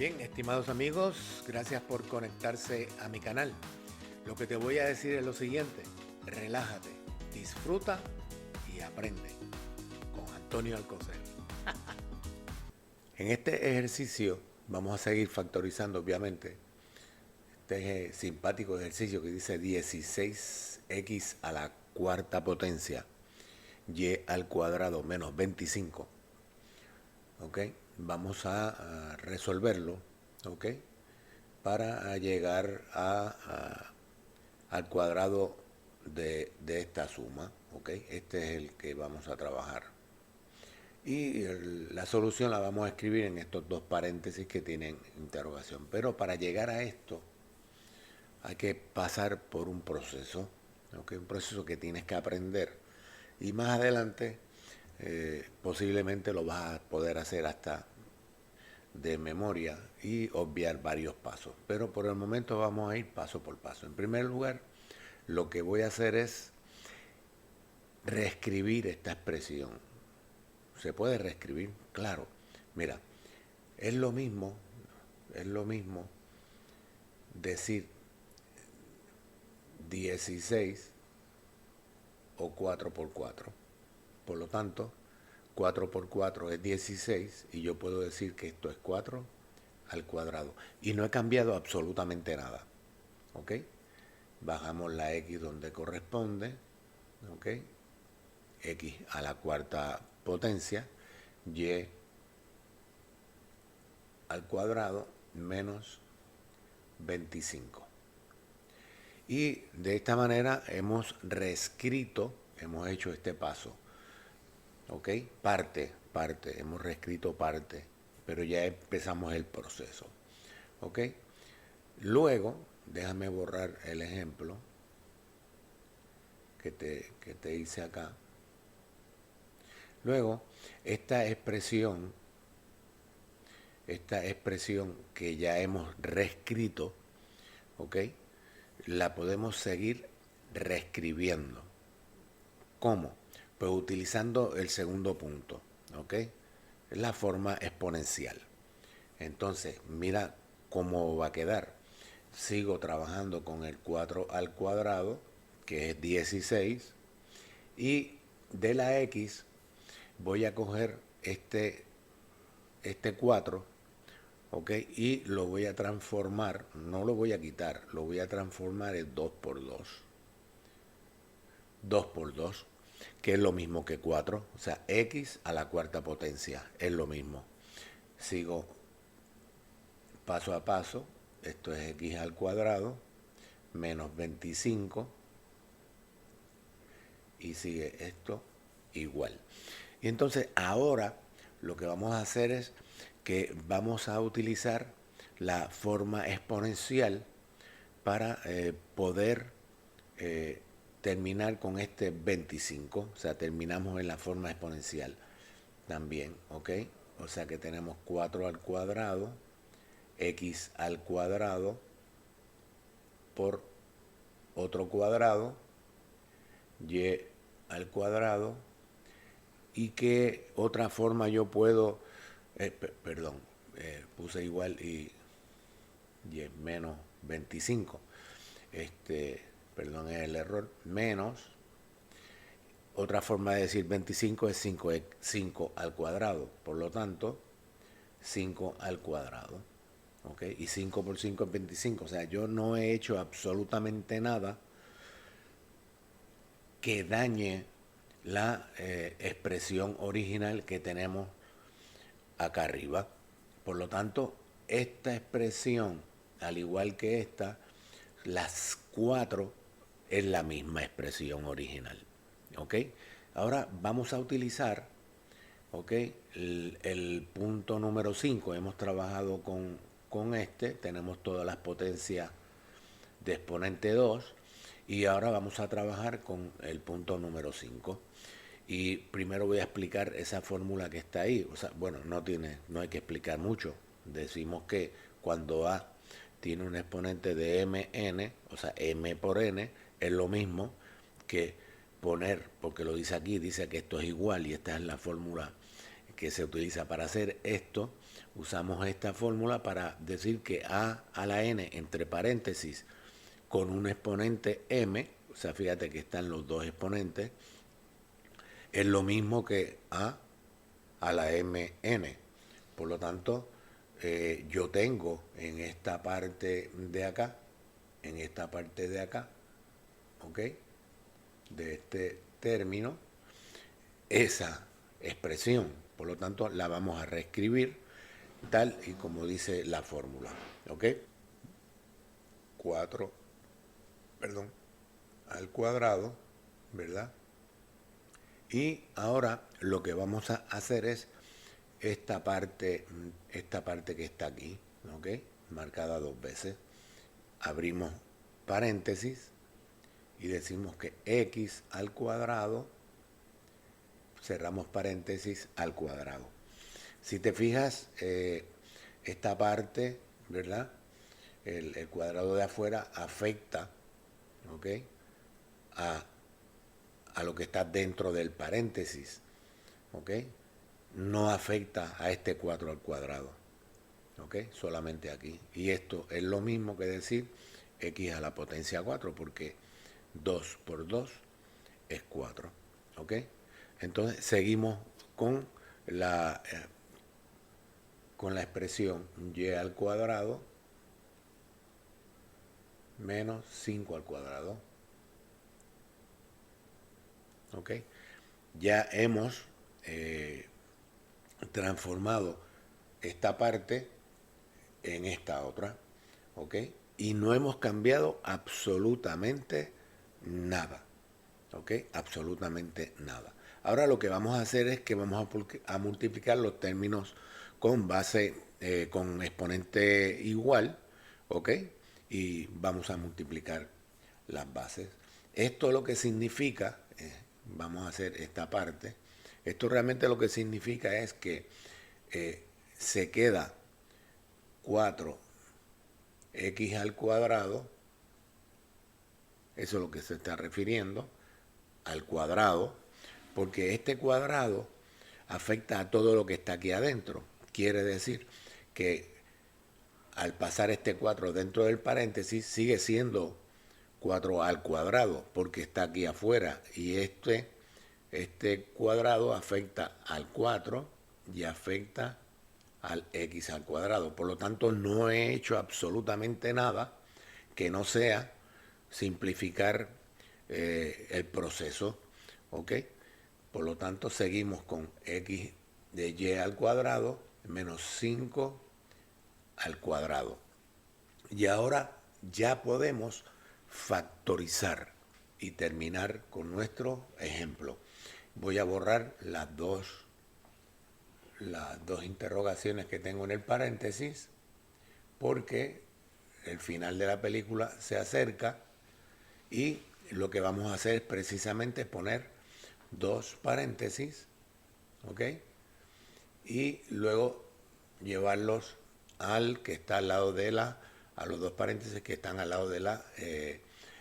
Bien, estimados amigos, gracias por conectarse a mi canal. Lo que te voy a decir es lo siguiente: relájate, disfruta y aprende con Antonio Alcocer. En este ejercicio vamos a seguir factorizando, obviamente, este simpático ejercicio que dice 16x a la cuarta potencia, y al cuadrado menos 25. ¿Ok? Vamos a resolverlo, ¿ok? Para llegar al cuadrado de esta suma, ¿ok? Este es el que vamos a trabajar. Y la solución la vamos a escribir en estos dos paréntesis que tienen interrogación. Pero para llegar a esto hay que pasar por un proceso, ¿ok? Un proceso que tienes que aprender. Y más adelante posiblemente lo vas a poder hacer hasta de memoria y obviar varios pasos. Pero por el momento vamos a ir paso por paso. En primer lugar, lo que voy a hacer es reescribir esta expresión. ¿Se puede reescribir? Claro. Mira, es lo mismo decir 16 o 4 por 4. Por lo tanto, 4 por 4 es 16 y yo puedo decir que esto es 4 al cuadrado. Y no he cambiado absolutamente nada. ¿Ok? Bajamos la x donde corresponde. ¿Ok? X a la cuarta potencia, y al cuadrado menos 25. Y de esta manera hemos reescrito, hemos hecho este paso. ¿Ok? Parte, hemos reescrito parte, pero ya empezamos el proceso. ¿Ok? Luego, déjame borrar el ejemplo que te hice acá. Luego, esta expresión que ya hemos reescrito, ¿ok? La podemos seguir reescribiendo. ¿Cómo? Pues utilizando el segundo punto, ¿ok? Es la forma exponencial. Entonces, mira cómo va a quedar. Sigo trabajando con el 4 al cuadrado, que es 16, y de la x voy a coger este 4, ¿ok? Y lo voy a transformar, no lo voy a quitar, lo voy a transformar en 2 por 2. 2 por 2, que es lo mismo que 4, o sea, x a la cuarta potencia, es lo mismo. Sigo paso a paso, esto es x al cuadrado, menos 25, y sigue esto igual. Y entonces ahora lo que vamos a hacer es que vamos a utilizar la forma exponencial para poder terminar con este 25. O sea, terminamos en la forma exponencial también, ¿ok? O sea que tenemos 4 al cuadrado, x al cuadrado por otro cuadrado, y al cuadrado. ¿Y qué otra forma yo puedo, puse igual y es menos 25, perdón, es el error, menos, otra forma de decir 25 es 5 al cuadrado, por lo tanto 5 al cuadrado, ¿ok? Y 5 por 5 es 25, o sea, yo no he hecho absolutamente nada que dañe la expresión original que tenemos acá arriba. Por lo tanto, esta expresión, al igual que esta, las 4 es la misma expresión original. ¿Ok? Ahora vamos a utilizar, ¿ok?, el punto número 5. Hemos trabajado con este, tenemos todas las potencias de exponente 2, y ahora vamos a trabajar con el punto número 5. Y primero voy a explicar esa fórmula que está ahí. O sea, bueno, no hay que explicar mucho. Decimos que cuando A tiene un exponente de mn, o sea, m por n, es lo mismo que poner, porque lo dice aquí, dice que esto es igual, y esta es la fórmula que se utiliza para hacer esto, usamos esta fórmula para decir que a la n entre paréntesis con un exponente m, o sea, fíjate que están los dos exponentes, es lo mismo que a la mn. Por lo tanto, yo tengo en esta parte de acá, ¿ok? De este término, esa expresión. Por lo tanto, la vamos a reescribir tal y como dice la fórmula, ¿ok? 4, al cuadrado, ¿verdad? Y ahora lo que vamos a hacer es esta parte que está aquí, ¿ok? Marcada 2 veces. Abrimos paréntesis y decimos que x al cuadrado, cerramos paréntesis, al cuadrado. Si te fijas, esta parte, ¿verdad? El cuadrado de afuera afecta, ¿ok? A lo que está dentro del paréntesis, ¿ok? No afecta a este 4 al cuadrado, ¿ok? Solamente aquí. Y esto es lo mismo que decir x a la potencia 4, porque 2 por 2 es 4, ¿ok? Entonces seguimos con la expresión y al cuadrado menos 5 al cuadrado, ¿ok? Ya hemos transformado esta parte en esta otra, ¿ok? Y no hemos cambiado absolutamente nada, ¿ok? Absolutamente nada. Ahora lo que vamos a hacer es que vamos a multiplicar los términos con base, con exponente igual, ¿ok? Y vamos a multiplicar las bases. Esto lo que significa, vamos a hacer esta parte, esto realmente lo que significa es que se queda 4x al cuadrado, eso es lo que se está refiriendo, al cuadrado, porque este cuadrado afecta a todo lo que está aquí adentro. Quiere decir que al pasar este 4 dentro del paréntesis sigue siendo 4 al cuadrado, porque está aquí afuera, y este cuadrado afecta al 4 y afecta al x al cuadrado. Por lo tanto, no he hecho absolutamente nada que no sea simplificar el proceso, ¿ok? Por lo tanto, seguimos con x de y al cuadrado menos 5 al cuadrado. Y ahora ya podemos factorizar y terminar con nuestro ejemplo. Voy a borrar las dos interrogaciones que tengo en el paréntesis, porque el final de la película se acerca y lo que vamos a hacer es precisamente poner dos paréntesis, ¿ok? Y luego llevarlos al que está al lado de a los dos paréntesis que están al lado de la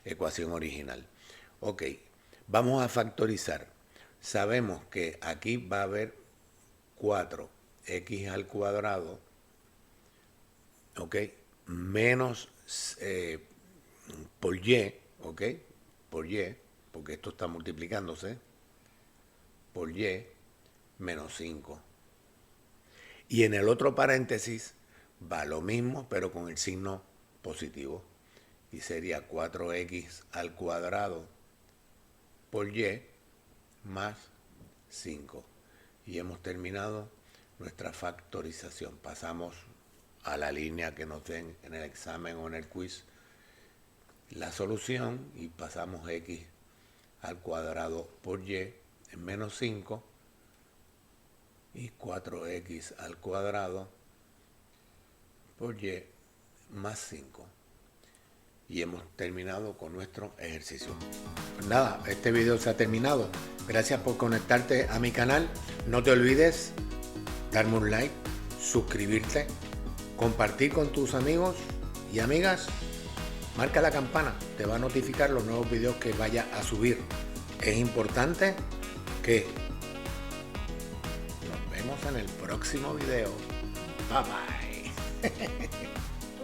ecuación original. Ok, vamos a factorizar. Sabemos que aquí va a haber 4x al cuadrado, ok, menos por y, ok, por y, porque esto está multiplicándose, por y menos 5. Y en el otro paréntesis va lo mismo, pero con el signo positivo. Y sería 4x al cuadrado por y más 5. Y hemos terminado nuestra factorización. Pasamos a la línea que nos den en el examen o en el quiz la solución y pasamos x al cuadrado por y en menos 5 y 4x al cuadrado por y más 5. Y hemos terminado con nuestro ejercicio. Pues nada, este video se ha terminado. Gracias por conectarte a mi canal. No te olvides darme un like, suscribirte, compartir con tus amigos y amigas. Marca la campana, te va a notificar los nuevos videos que vaya a subir. Es importante que nos vemos en el próximo video. Bye bye.